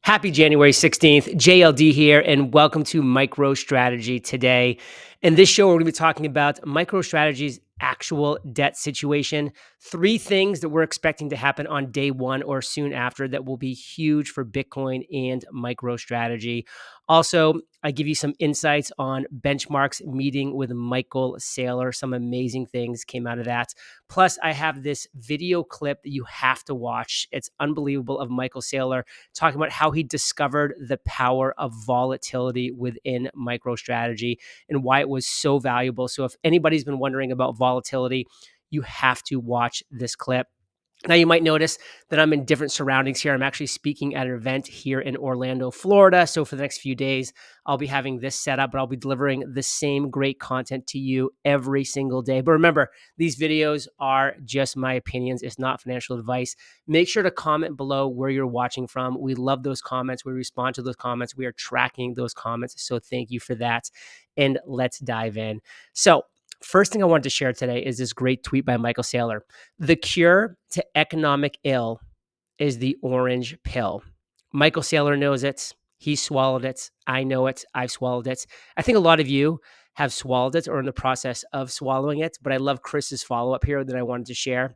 Happy January 16th. JLD here, and welcome to MicroStrategy Today. In this show, we're going to be talking about MicroStrategy's actual debt situation. 3 things that we're expecting to happen on day 1 or soon after that will be huge for Bitcoin and MicroStrategy. Also, I give you some insights on Benchmark's meeting with Michael Saylor. Some amazing things came out of that. Plus, I have this video clip that you have to watch. It's unbelievable, of Michael Saylor talking about how he discovered the power of volatility within MicroStrategy and why it was so valuable. So if anybody's been wondering about volatility, you have to watch this clip. Now, you might notice that I'm in different surroundings here. I'm actually speaking at an event here in Orlando, Florida. So for the next few days, I'll be having this set up, but I'll be delivering the same great content to you every single day. But remember, these videos are just my opinions. It's not financial advice. Make sure to comment below where you're watching from. We love those comments. We respond to those comments. We are tracking those comments. So thank you for that. And let's dive in. So first thing I wanted to share today is this great tweet by Michael Saylor. The cure to economic ill is the orange pill. Michael Saylor knows it. He swallowed it. I know it. I've swallowed it. I think a lot of you have swallowed it or are in the process of swallowing it, but I love Chris's follow-up here that I wanted to share.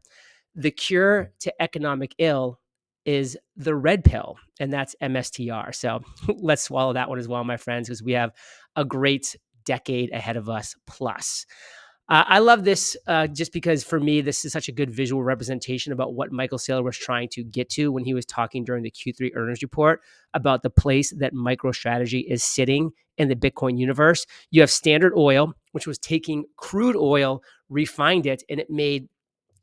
The cure to economic ill is the red pill, and that's MSTR. So let's swallow that one as well, my friends, because we have a great decade ahead of us plus. I love this just because for me, this is such a good visual representation about what Michael Saylor was trying to get to when he was talking during the Q3 earnings report about the place that MicroStrategy is sitting in the Bitcoin universe. You have Standard Oil, which was taking crude oil, refined it, and it made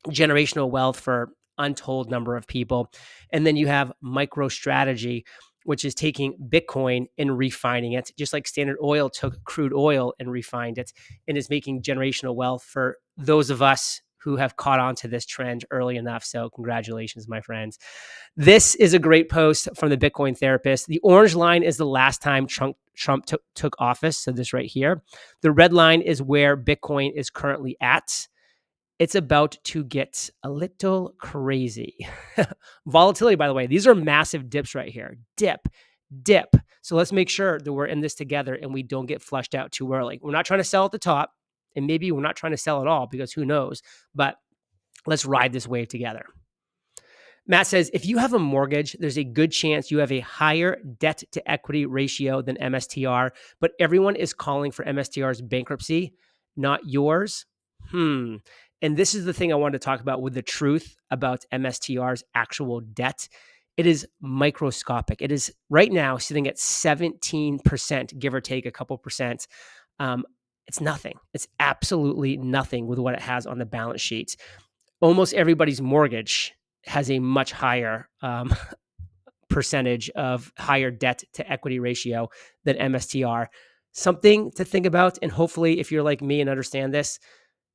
generational wealth for untold number of people. And then you have MicroStrategy, which is taking Bitcoin and refining it, just like Standard Oil took crude oil and refined it, and is making generational wealth for those of us who have caught on to this trend early enough. So congratulations, my friends. This is a great post from the Bitcoin therapist. The orange line is the last time Trump took office. So this right here. The red line is where Bitcoin is currently at. It's about to get a little crazy. Volatility, by the way, these are massive dips right here. Dip. So let's make sure that we're in this together and we don't get flushed out too early. We're not trying to sell at the top, and maybe we're not trying to sell at all because who knows, but let's ride this wave together. Matt says, if you have a mortgage, there's a good chance you have a higher debt to equity ratio than MSTR, but everyone is calling for MSTR's bankruptcy, not yours. And this is the thing I wanted to talk about with the truth about MSTR's actual debt. It is microscopic. It is right now sitting at 17%, give or take a couple percent. It's nothing. It's absolutely nothing with what it has on the balance sheet. Almost everybody's mortgage has a much higher percentage of higher debt to equity ratio than MSTR. Something to think about. And hopefully, if you're like me and understand this,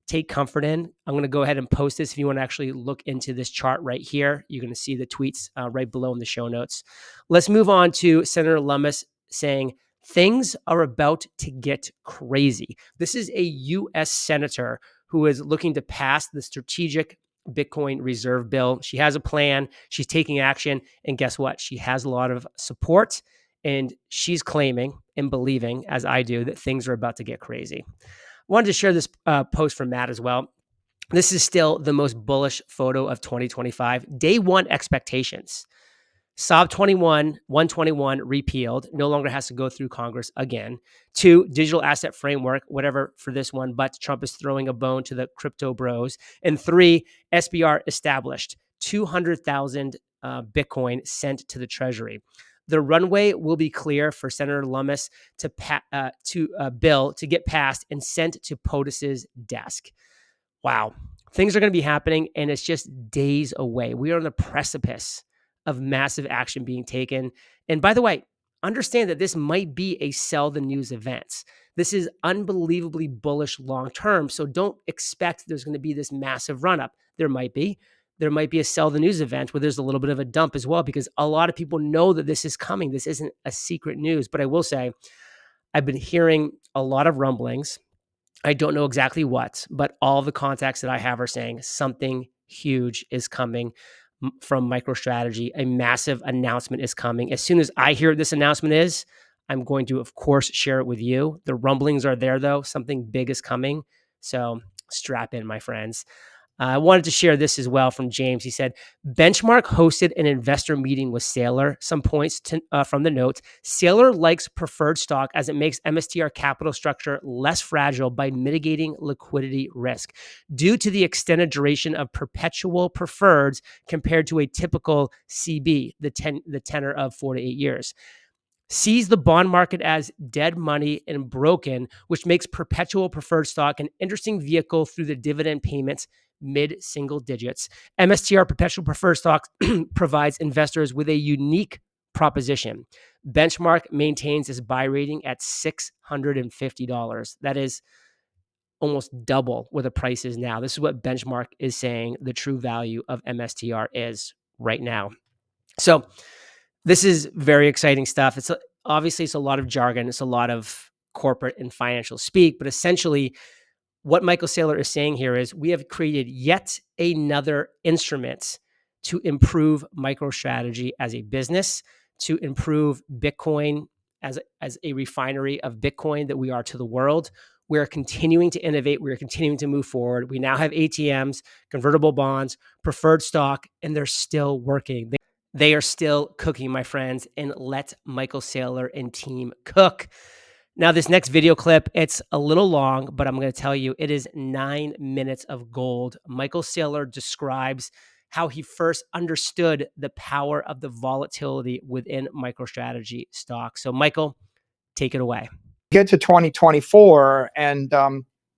take comfort in. I'm going to go ahead and post this if you want to actually look into this chart right here. You're going to see the tweets right below in the show notes. Let's move on to Senator Lummis saying, things are about to get crazy. This is a U.S. senator who is looking to pass the strategic Bitcoin reserve bill. She has a plan. She's taking action. And guess what? She has a lot of support. And she's claiming and believing, as I do, that things are about to get crazy. Wanted to share this post from Matt as well. This is still the most bullish photo of 2025. Day 1 expectations. SOB 121 repealed, no longer has to go through Congress again. 2, digital asset framework, whatever for this one, but Trump is throwing a bone to the crypto bros. And 3, SBR established, 200,000 Bitcoin sent to the Treasury. The runway will be clear for Senator Lummis to bill to get passed and sent to POTUS's desk. Wow. Things are going to be happening, and it's just days away. We are on the precipice of massive action being taken. And by the way, understand that this might be a sell the news event. This is unbelievably bullish long-term, so don't expect there's going to be this massive run-up. There might be a sell the news event where there's a little bit of a dump as well, because a lot of people know that this is coming. This isn't a secret news, but I will say I've been hearing a lot of rumblings. I don't know exactly what, but all the contacts that I have are saying something huge is coming. from MicroStrategy. A massive announcement is coming. As soon as I hear what this announcement is, I'm going to, of course, share it with you. The rumblings are there, though. Something big is coming. So strap in, my friends. I wanted to share this as well from James. He said, Benchmark hosted an investor meeting with Saylor. Some points from the notes. Saylor likes preferred stock as it makes MSTR capital structure less fragile by mitigating liquidity risk due to the extended duration of perpetual preferreds compared to a typical CB, the tenor of 4 to 8 years. Sees the bond market as dead money and broken, which makes perpetual preferred stock an interesting vehicle through the dividend payments mid-single digits. MSTR perpetual preferred stock provides investors with a unique proposition. Benchmark maintains its buy rating at $650. That is almost double where the price is now. This is what Benchmark is saying the true value of MSTR is right now. So this is very exciting stuff. Obviously it's a lot of jargon. It's a lot of corporate and financial speak, but essentially what Michael Saylor is saying here is we have created yet another instrument to improve MicroStrategy as a business, to improve Bitcoin as a refinery of Bitcoin that we are to the world. We're continuing to innovate. We're continuing to move forward. We now have ATMs, convertible bonds, preferred stock, and they're still working. They are still cooking, my friends, and let Michael Saylor and team cook. Now, this next video clip, it's a little long, but I'm going to tell you, it is 9 minutes of gold. Michael Saylor describes how he first understood the power of the volatility within MicroStrategy stock. So, Michael, take it away. Get to 2024, and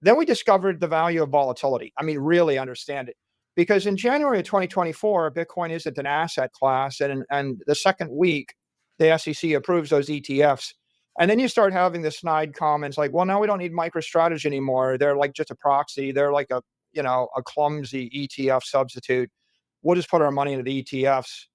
then we discovered the value of volatility. I mean, really understand it. Because in January of 2024, Bitcoin isn't an asset class, and the second week, the SEC approves those ETFs. And then you start having the snide comments like, well, now we don't need MicroStrategy anymore. They're like just a proxy. They're like a clumsy ETF substitute. We'll just put our money into the ETFs.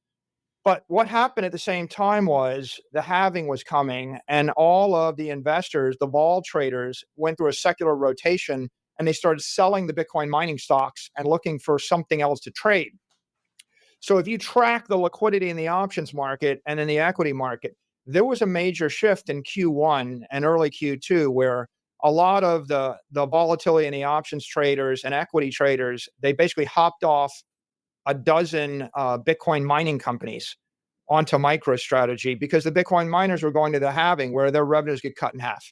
But what happened at the same time was the halving was coming, and all of the investors, the vol traders, went through a secular rotation, and they started selling the Bitcoin mining stocks and looking for something else to trade. So if you track the liquidity in the options market and in the equity market, there was a major shift in Q1 and early Q2 where a lot of the volatility in the options traders and equity traders, they basically hopped off a dozen Bitcoin mining companies onto MicroStrategy because the Bitcoin miners were going to the halving where their revenues get cut in half.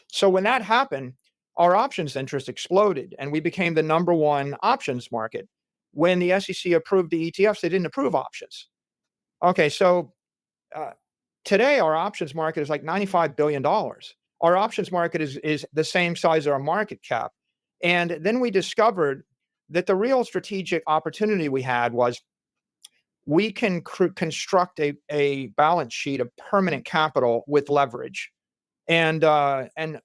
So when that happened, our options interest exploded and we became the number one options market. When the SEC approved the ETFs, they didn't approve options. Okay, so today our options market is like $95 billion. Our options market is the same size as our market cap. And then we discovered that the real strategic opportunity we had was we can construct a balance sheet of permanent capital with leverage. And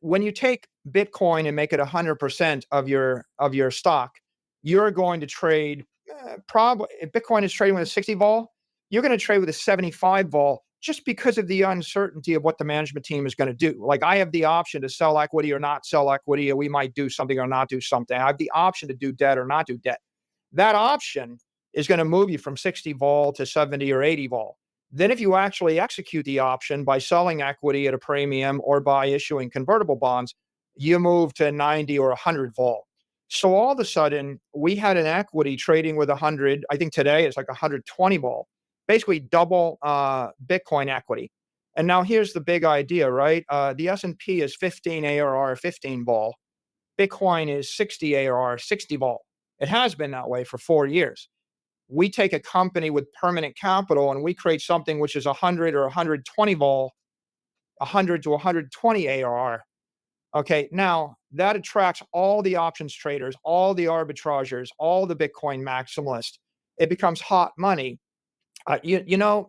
when you take Bitcoin and make it 100% of your stock, you're going to trade probably if Bitcoin is trading with a 60 vol, you're going to trade with a 75 vol just because of the uncertainty of what the management team is going to do. Like I have the option to sell equity or not sell equity, or we might do something or not do something. I have the option to do debt or not do debt. That option is going to move you from 60 vol to 70 or 80 vol. Then if you actually execute the option by selling equity at a premium or by issuing convertible bonds, you move to 90 or 100 vol. So all of a sudden, we had an equity trading with 100. I think today it's like 120 vol, basically double Bitcoin equity. And now here's the big idea, right? The S&P is 15 ARR, 15 vol. Bitcoin is 60 ARR, 60 vol. It has been that way for 4 years. We take a company with permanent capital and we create something which is 100 or 120 vol, 100 to 120 ARR. Okay, now that attracts all the options traders, all the arbitrageurs, all the Bitcoin maximalists. It becomes hot money. The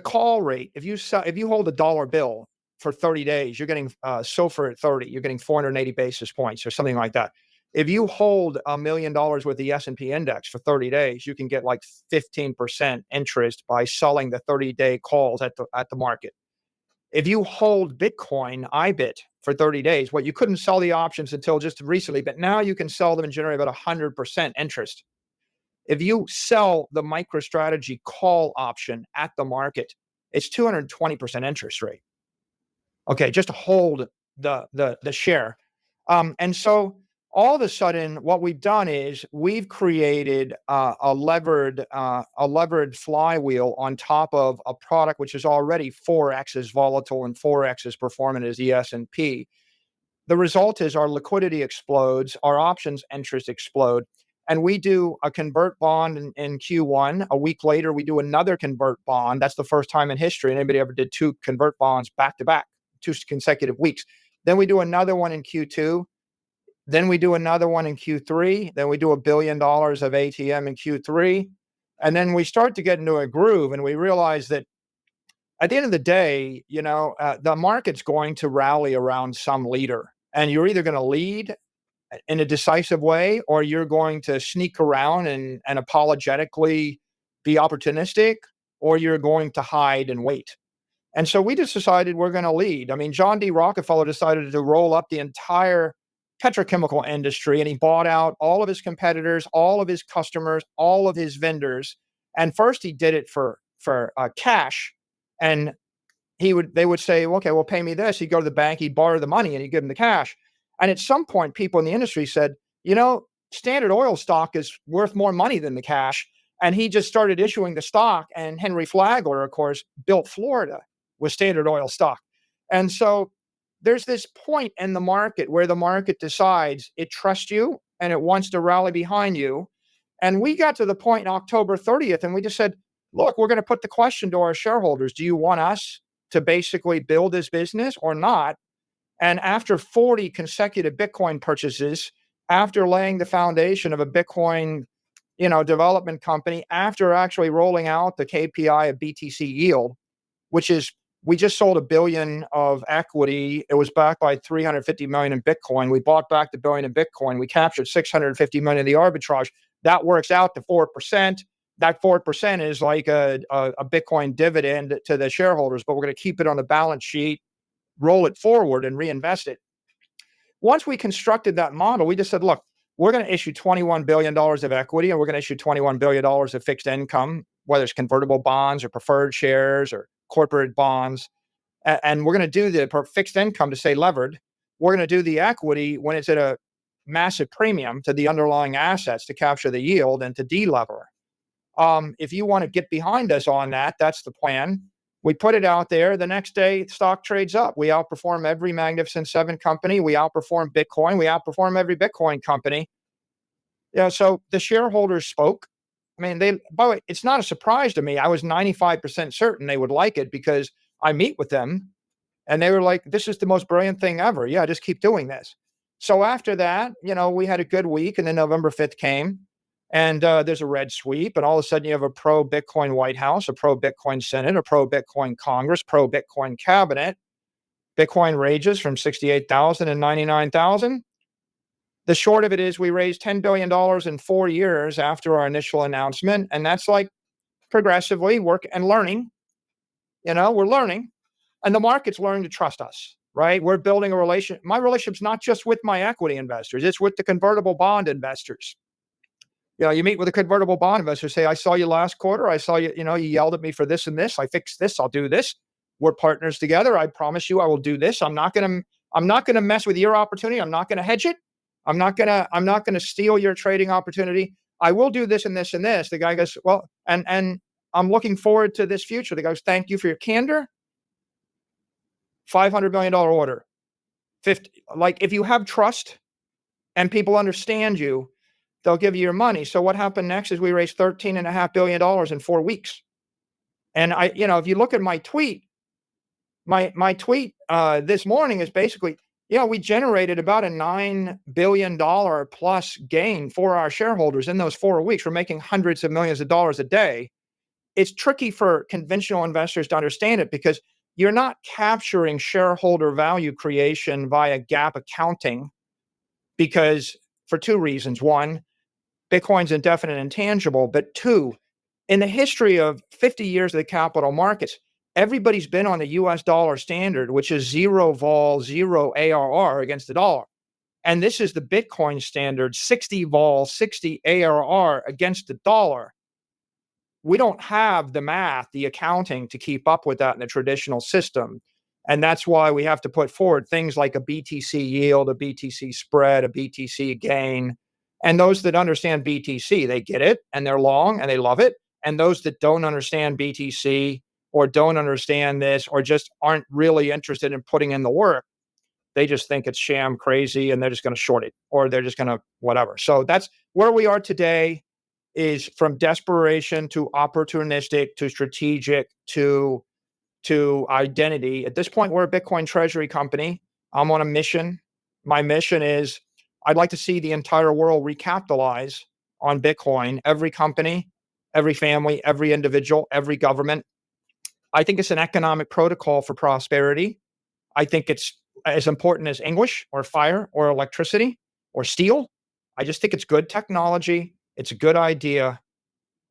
call rate, if you hold a dollar bill for 30 days, you're getting SOFR at 30, you're getting 480 basis points or something like that. If you hold $1 million worth of the S&P index for 30 days, you can get like 15% interest by selling the 30-day calls at the market. If you hold Bitcoin, IBIT, for 30 days, you couldn't sell the options until just recently, but now you can sell them and generate about 100% interest. If you sell the MicroStrategy call option at the market, it's 220% interest rate. Okay, just to hold the share. And so all of a sudden, what we've done is we've created a levered flywheel on top of a product which is already 4x as volatile and 4x as performant as the S&P. The result is our liquidity explodes, our options interest explode, and we do a convert bond in Q1. A week later, we do another convert bond. That's the first time in history anybody ever did two convert bonds back to back, 2 consecutive weeks. Then we do another one in Q2. Then we do another one in Q3. Then we do $1 billion of ATM in Q3. And then we start to get into a groove and we realize that at the end of the day, the market's going to rally around some leader. And you're either going to lead in a decisive way, or you're going to sneak around and apologetically be opportunistic, or you're going to hide and wait. And so we just decided we're going to lead. I mean, John D. Rockefeller decided to roll up the entire petrochemical industry, and he bought out all of his competitors, all of his customers, all of his vendors. And first, he did it for cash, and they would say, okay, well, pay me this. He'd go to the bank, he'd borrow the money, and he'd give him the cash. And at some point, people in the industry said, Standard Oil stock is worth more money than the cash. And he just started issuing the stock. And Henry Flagler, of course, built Florida with Standard Oil stock. And so there's this point in the market where the market decides it trusts you and it wants to rally behind you. And we got to the point in October 30th, and we just said, look, we're going to put the question to our shareholders. Do you want us to basically build this business or not? And after 40 consecutive Bitcoin purchases, after laying the foundation of a Bitcoin, development company, after actually rolling out the KPI of BTC yield, which is we just sold $1 billion of equity. It was backed by 350 million in Bitcoin. We bought back the billion in Bitcoin. We captured 650 million in the arbitrage. That works out to 4%. That 4% is like a Bitcoin dividend to the shareholders, but we're going to keep it on the balance sheet, roll it forward, and reinvest it. Once we constructed that model, we just said, look, we're going to issue $21 billion of equity, and we're going to issue $21 billion of fixed income, whether it's convertible bonds or preferred shares or corporate bonds. And we're going to do the fixed income to stay levered. We're going to do the equity when it's at a massive premium to the underlying assets to capture the yield and to de-lever. If you want to get behind us on that, that's the plan. We put it out there. The next day, stock trades up. We outperform every Magnificent Seven company. We outperform Bitcoin. We outperform every Bitcoin company. So the shareholders spoke. I mean, by the way, it's not a surprise to me. I was 95% certain they would like it because I meet with them and they were like, this is the most brilliant thing ever. Yeah, just keep doing this. So after that, we had a good week, and then November 5th came. And there's a red sweep, and all of a sudden you have a pro-Bitcoin White House, a pro-Bitcoin Senate, a pro-Bitcoin Congress, pro-Bitcoin cabinet. Bitcoin rages from 68,000 and 99,000. The short of it is we raised $10 billion in 4 years after our initial announcement, and that's like progressively work and learning. We're learning, and the market's learning to trust us, right? We're building a relation. My relationship's not just with my equity investors, it's with the convertible bond investors. You meet with a convertible bond investor, say, I saw you last quarter. I saw you, you yelled at me for this and this. I fixed this. I'll do this. We're partners together. I promise you I will do this. I'm not going to mess with your opportunity. I'm not going to hedge it. I'm not going to steal your trading opportunity. I will do this and this and this. The guy goes, well, and I'm looking forward to this future. The guy goes, thank you for your candor. $500 million order. 50. Like, if you have trust and people understand you, they'll give you your money. So what happened next is we raised $13.5 billion in 4 weeks. And if you look at my tweet, my tweet this morning is basically, we generated about a $9 billion plus gain for our shareholders in those 4 weeks. We're making hundreds of millions of dollars a day. It's tricky for conventional investors to understand it because you're not capturing shareholder value creation via GAAP accounting because for 2 reasons. One, Bitcoin's indefinite intangible, but 2, in the history of 50 years of the capital markets, everybody's been on the US dollar standard, which is zero vol, zero ARR against the dollar. And this is the Bitcoin standard, 60 vol, 60 ARR against the dollar. We don't have the math, the accounting to keep up with that in the traditional system. And that's why we have to put forward things like a BTC yield, a BTC spread, a BTC gain. And those that understand BTC, they get it and they're long and they love it. And those that don't understand BTC or don't understand this or just aren't really interested in putting in the work, they just think it's sham crazy and they're just going to short it or they're just going to whatever. So that's where we are today, is from desperation to opportunistic to strategic to identity. At this point, we're a Bitcoin treasury company. I'm on a mission. My mission is I'd like to see the entire world recapitalize on Bitcoin. Every company, every family, every individual, every government. I think it's an economic protocol for prosperity. I think it's as important as English or fire or electricity or steel. I just think it's good technology. It's a good idea.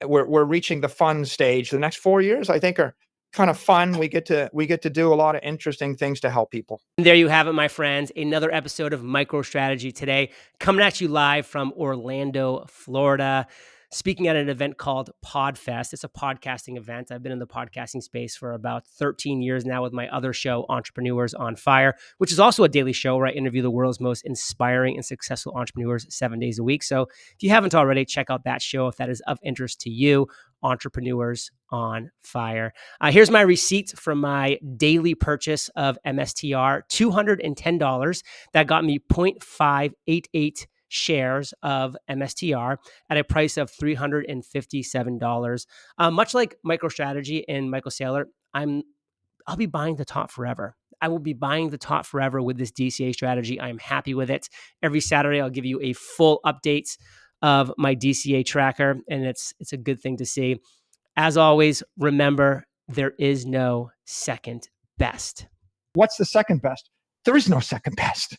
We're reaching the fun stage. The next 4 years, I think, are kind of fun. We get to do a lot of interesting things to help people. And there you have it, my friends. Another episode of MicroStrategy Today, coming at you live from Orlando, Florida. Speaking at an event called PodFest. It's a podcasting event. I've been in the podcasting space for about 13 years now with my other show, Entrepreneurs on Fire, which is also a daily show where I interview the world's most inspiring and successful entrepreneurs 7 days a week. So if you haven't already, check out that show if that is of interest to you. Entrepreneurs on Fire. Here's my receipt from my daily purchase of MSTR, $210. That got me 0.588 shares of MSTR at a price of $357. Much like MicroStrategy and Michael Saylor, I'll be buying the top forever. I will be buying the top forever with this DCA strategy. I'm happy with it. Every Saturday, I'll give you a full update of my DCA tracker, and it's a good thing to see. As always, remember, there is no second best. What's the second best? There is no second best.